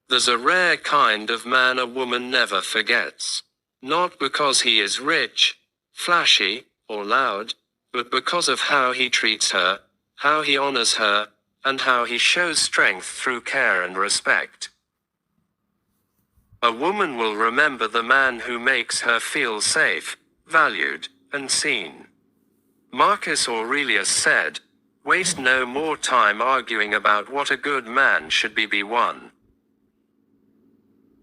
There's a rare kind of man a woman never forgets. Not because he is rich, flashy, or loud, but because of how he treats her, how he honors her, and how he shows strength through care and respect. A woman will remember the man who makes her feel safe, valued, and seen. Marcus Aurelius said, "Waste no more time arguing about what a good man should be won."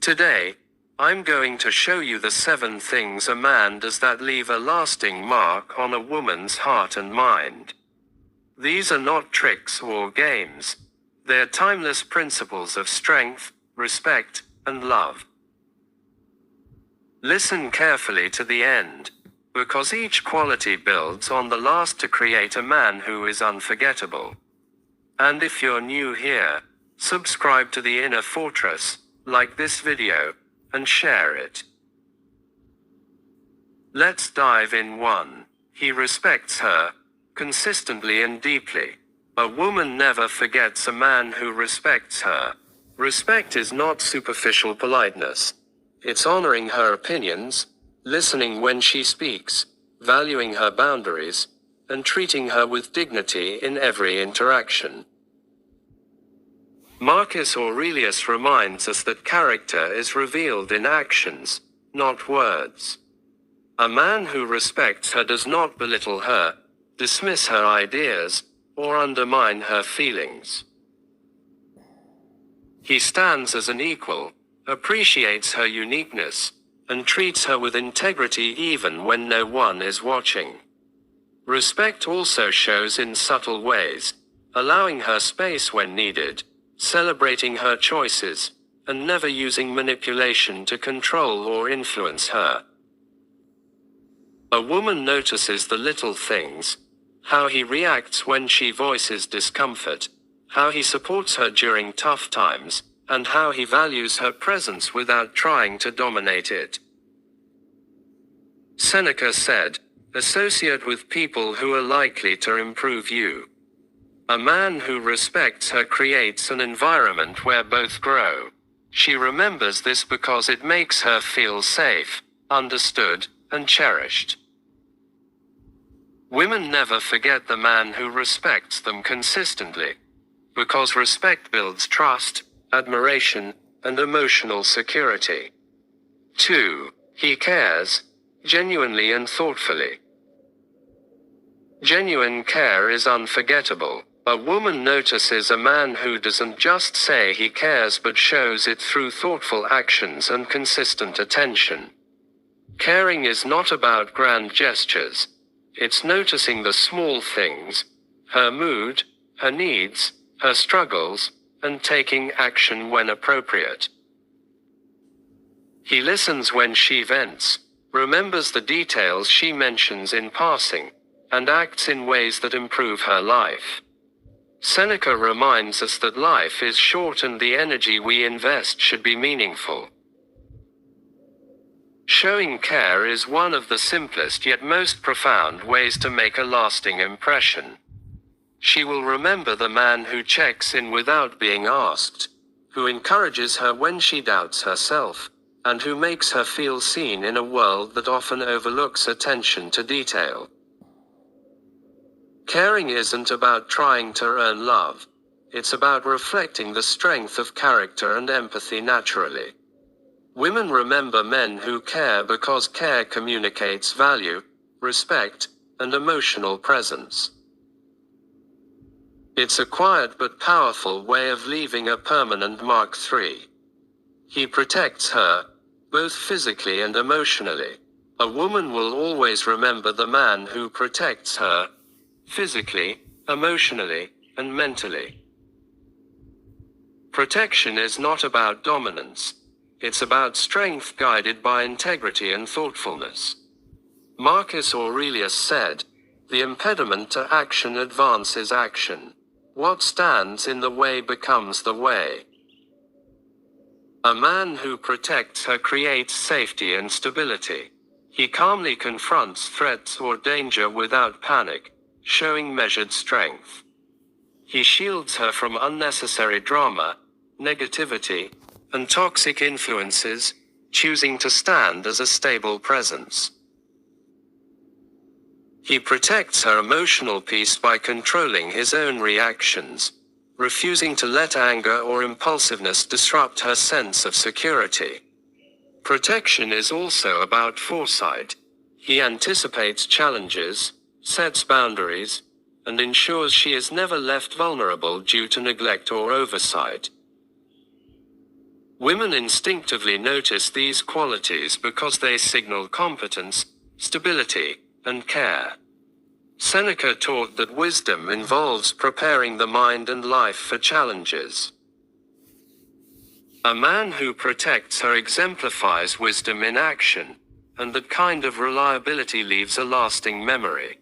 Today, I'm going to show you the 7 things a man does that leave a lasting mark on a woman's heart and mind. These are not tricks or games. They're timeless principles of strength, respect, and love. Listen carefully to the end, because each quality builds on the last to create a man who is unforgettable. And if you're new here, subscribe to the Inner Fortress, like this video, and share it. Let's dive in. 1. He respects her, consistently and deeply. A woman never forgets a man who respects her. Respect is not superficial politeness. It's honoring her opinions, listening when she speaks, valuing her boundaries, and treating her with dignity in every interaction. Marcus Aurelius reminds us that character is revealed in actions, not words. A man who respects her does not belittle her, dismiss her ideas, or undermine her feelings. He stands as an equal, appreciates her uniqueness, and treats her with integrity even when no one is watching. Respect also shows in subtle ways, allowing her space when needed, celebrating her choices, and never using manipulation to control or influence her. A woman notices the little things, how he reacts when she voices discomfort, how he supports her during tough times, and how he values her presence without trying to dominate it. Seneca said, "Associate with people who are likely to improve you." A man who respects her creates an environment where both grow. She remembers this because it makes her feel safe, understood, and cherished. Women never forget the man who respects them consistently, because respect builds trust, admiration, and emotional security. 2. He cares, genuinely and thoughtfully. Genuine care is unforgettable. A woman notices a man who doesn't just say he cares but shows it through thoughtful actions and consistent attention. Caring is not about grand gestures. It's noticing the small things, her mood, her needs, her struggles, and taking action when appropriate. He listens when she vents, remembers the details she mentions in passing, and acts in ways that improve her life. Seneca reminds us that life is short and the energy we invest should be meaningful. Showing care is one of the simplest yet most profound ways to make a lasting impression. She will remember the man who checks in without being asked, who encourages her when she doubts herself, and who makes her feel seen in a world that often overlooks attention to detail. Caring isn't about trying to earn love. It's about reflecting the strength of character and empathy naturally. Women remember men who care because care communicates value, respect, and emotional presence. It's a quiet but powerful way of leaving a permanent mark. 3. He protects her, both physically and emotionally. A woman will always remember the man who protects her, physically, emotionally, and mentally. Protection is not about dominance. It's about strength guided by integrity and thoughtfulness. Marcus Aurelius said, "The impediment to action advances action. What stands in the way becomes the way." A man who protects her creates safety and stability. He calmly confronts threats or danger without panic, showing measured strength. He shields her from unnecessary drama, negativity, and toxic influences, choosing to stand as a stable presence. He protects her emotional peace by controlling his own reactions, refusing to let anger or impulsiveness disrupt her sense of security. Protection is also about foresight. He anticipates challenges, sets boundaries, and ensures she is never left vulnerable due to neglect or oversight. Women instinctively notice these qualities because they signal competence, stability, and care. Seneca taught that wisdom involves preparing the mind and life for challenges. A man who protects her exemplifies wisdom in action, and that kind of reliability leaves a lasting memory.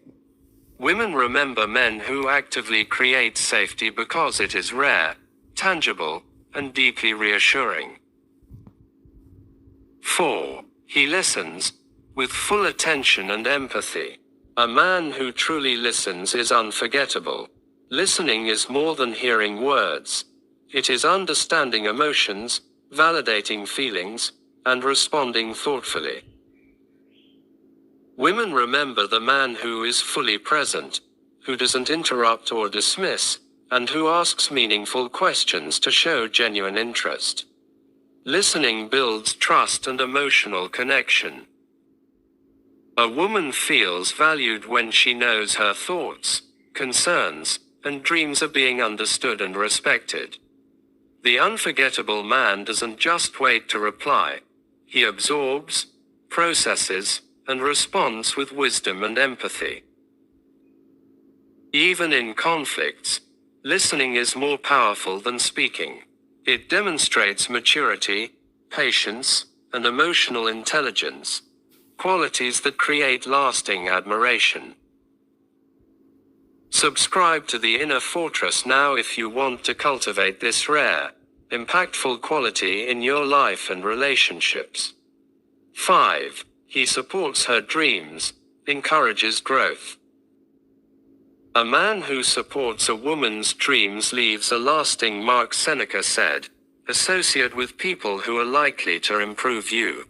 Women remember men who actively create safety because it is rare, tangible, and deeply reassuring. 4. He listens, with full attention and empathy. A man who truly listens is unforgettable. Listening is more than hearing words. It is understanding emotions, validating feelings, and responding thoughtfully. Women remember the man who is fully present, who doesn't interrupt or dismiss, and who asks meaningful questions to show genuine interest. Listening builds trust and emotional connection. A woman feels valued when she knows her thoughts, concerns, and dreams are being understood and respected. The unforgettable man doesn't just wait to reply. He absorbs, processes, and responds with wisdom and empathy. Even in conflicts, listening is more powerful than speaking. It demonstrates maturity, patience, and emotional intelligence, qualities that create lasting admiration. Subscribe to the Inner Fortress now if you want to cultivate this rare, impactful quality in your life and relationships. 5. He supports her dreams, encourages growth. A man who supports a woman's dreams leaves a lasting mark, Seneca said. Associate with people who are likely to improve you.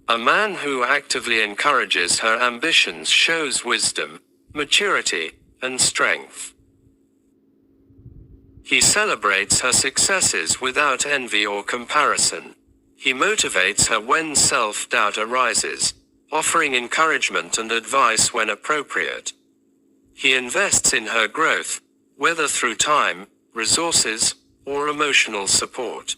A man who actively encourages her ambitions shows wisdom, maturity, and strength. He celebrates her successes without envy or comparison. He motivates her when self-doubt arises, offering encouragement and advice when appropriate. He invests in her growth, whether through time, resources, or emotional support.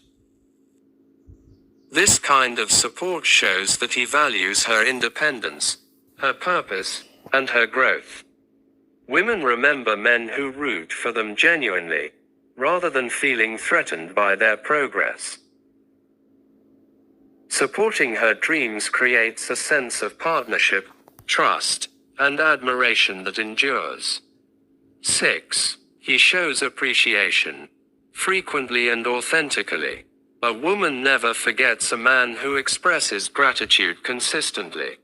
This kind of support shows that he values her independence, her purpose, and her growth. Women remember men who root for them genuinely, rather than feeling threatened by their progress. Supporting her dreams creates a sense of partnership, trust, and admiration that endures. 6. He shows appreciation, frequently and authentically. A woman never forgets a man who expresses gratitude consistently.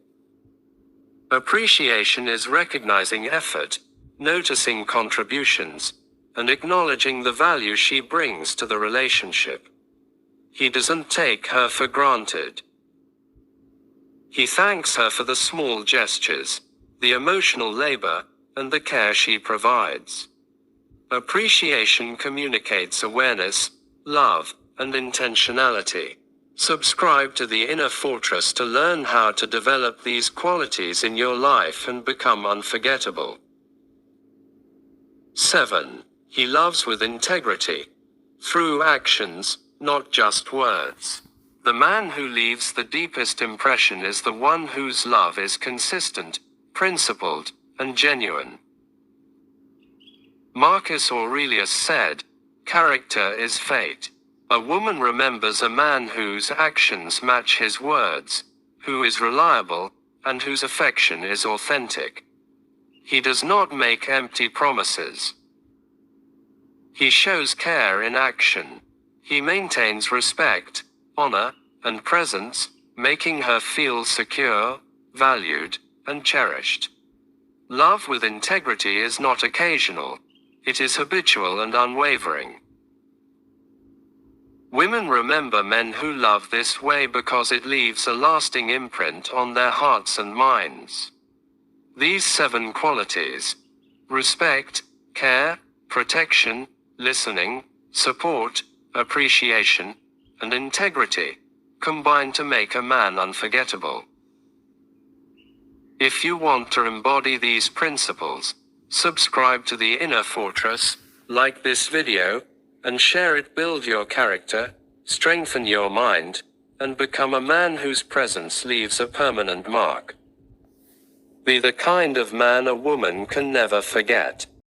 Appreciation is recognizing effort, noticing contributions, and acknowledging the value she brings to the relationship. He doesn't take her for granted. He thanks her for the small gestures, the emotional labor, and the care she provides. Appreciation communicates awareness, love, and intentionality. Subscribe to the Inner Fortress to learn how to develop these qualities in your life and become unforgettable. 7. He loves with integrity. Through actions, not just words. The man who leaves the deepest impression is the one whose love is consistent, principled, and genuine. Marcus Aurelius said, "Character is fate." A woman remembers a man whose actions match his words, who is reliable, and whose affection is authentic. He does not make empty promises. He shows care in action. He maintains respect, honor, and presence, making her feel secure, valued, and cherished. Love with integrity is not occasional. It is habitual and unwavering. Women remember men who love this way because it leaves a lasting imprint on their hearts and minds. These 7 qualities: respect, care, protection, listening, support, appreciation, and integrity, combine to make a man unforgettable. If you want to embody these principles, subscribe to the Inner Fortress, like this video, and share it. Build your character, strengthen your mind, and become a man whose presence leaves a permanent mark. Be the kind of man a woman can never forget.